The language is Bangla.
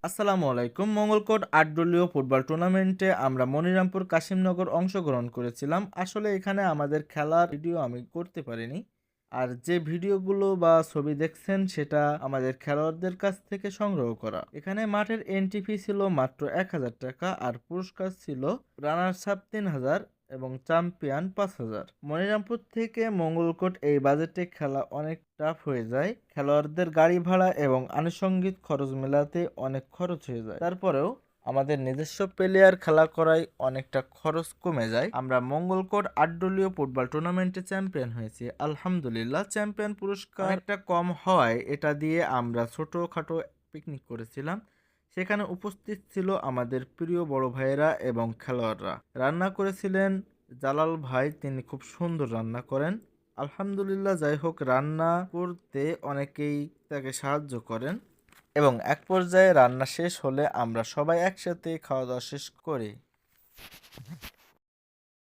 আসসালামু আলাইকুম। মঙ্গলকোট ৮ দলীয় ফুটবল টুর্নামেন্টে আমরা মনিরামপুর কাশিমনগর অংশগ্রহণ করেছিলাম। আসলে এখানে আমাদের খেলার ভিডিও আমি করতে পারিনি। আর যে ভিডিওগুলো বা ছবি দেখছেন সেটা আমাদের খেলোয়াড়দের কাছ থেকে সংগ্রহ করা। এখানে মাঠের এন্ট্রি ফি ছিল মাত্র ১,০০০ টাকা আর পুরস্কার ছিল রানার্স আপ ৩,০০০ এবং চ্যাম্পিয়ন ৫,০০০। মনিরামপুর থেকে মঙ্গলকোট এই বাজেটে খেলা অনেক টাফ হয়ে যায়। খেলোয়াড়দের গাড়ি ভাড়া এবং আনুষঙ্গিক খরচ মেলাতে অনেক খরচ হয়ে যায়। তারপরেও আমাদের নিজস্ব প্লেয়ার খেলা করায় অনেকটা খরচ কমে যায়। আমরা মঙ্গলকোট ৮ দলীয় ফুটবল টুর্নামেন্টে চ্যাম্পিয়ন হয়েছি। আলহামদুলিল্লাহ, চ্যাম্পিয়ন পুরস্কার অনেকটা কম হওয়ায় এটা দিয়ে আমরা ছোটখাটো পিকনিক করেছিলাম। সেখানে উপস্থিত ছিল আমাদের প্রিয় বড় ভাইয়েরা এবং খেলোয়াড়রা। রান্না করেছিলেন জালাল ভাই, তিনি খুব সুন্দর রান্না করেন। আলহামদুলিল্লাহ, যাই হোক, রান্না করতে অনেকেই তাকে সাহায্য করেন এবং এক পর্যায়ে রান্না শেষ হলে আমরা সবাই একসাথে খাওয়া দাওয়া শেষ করি।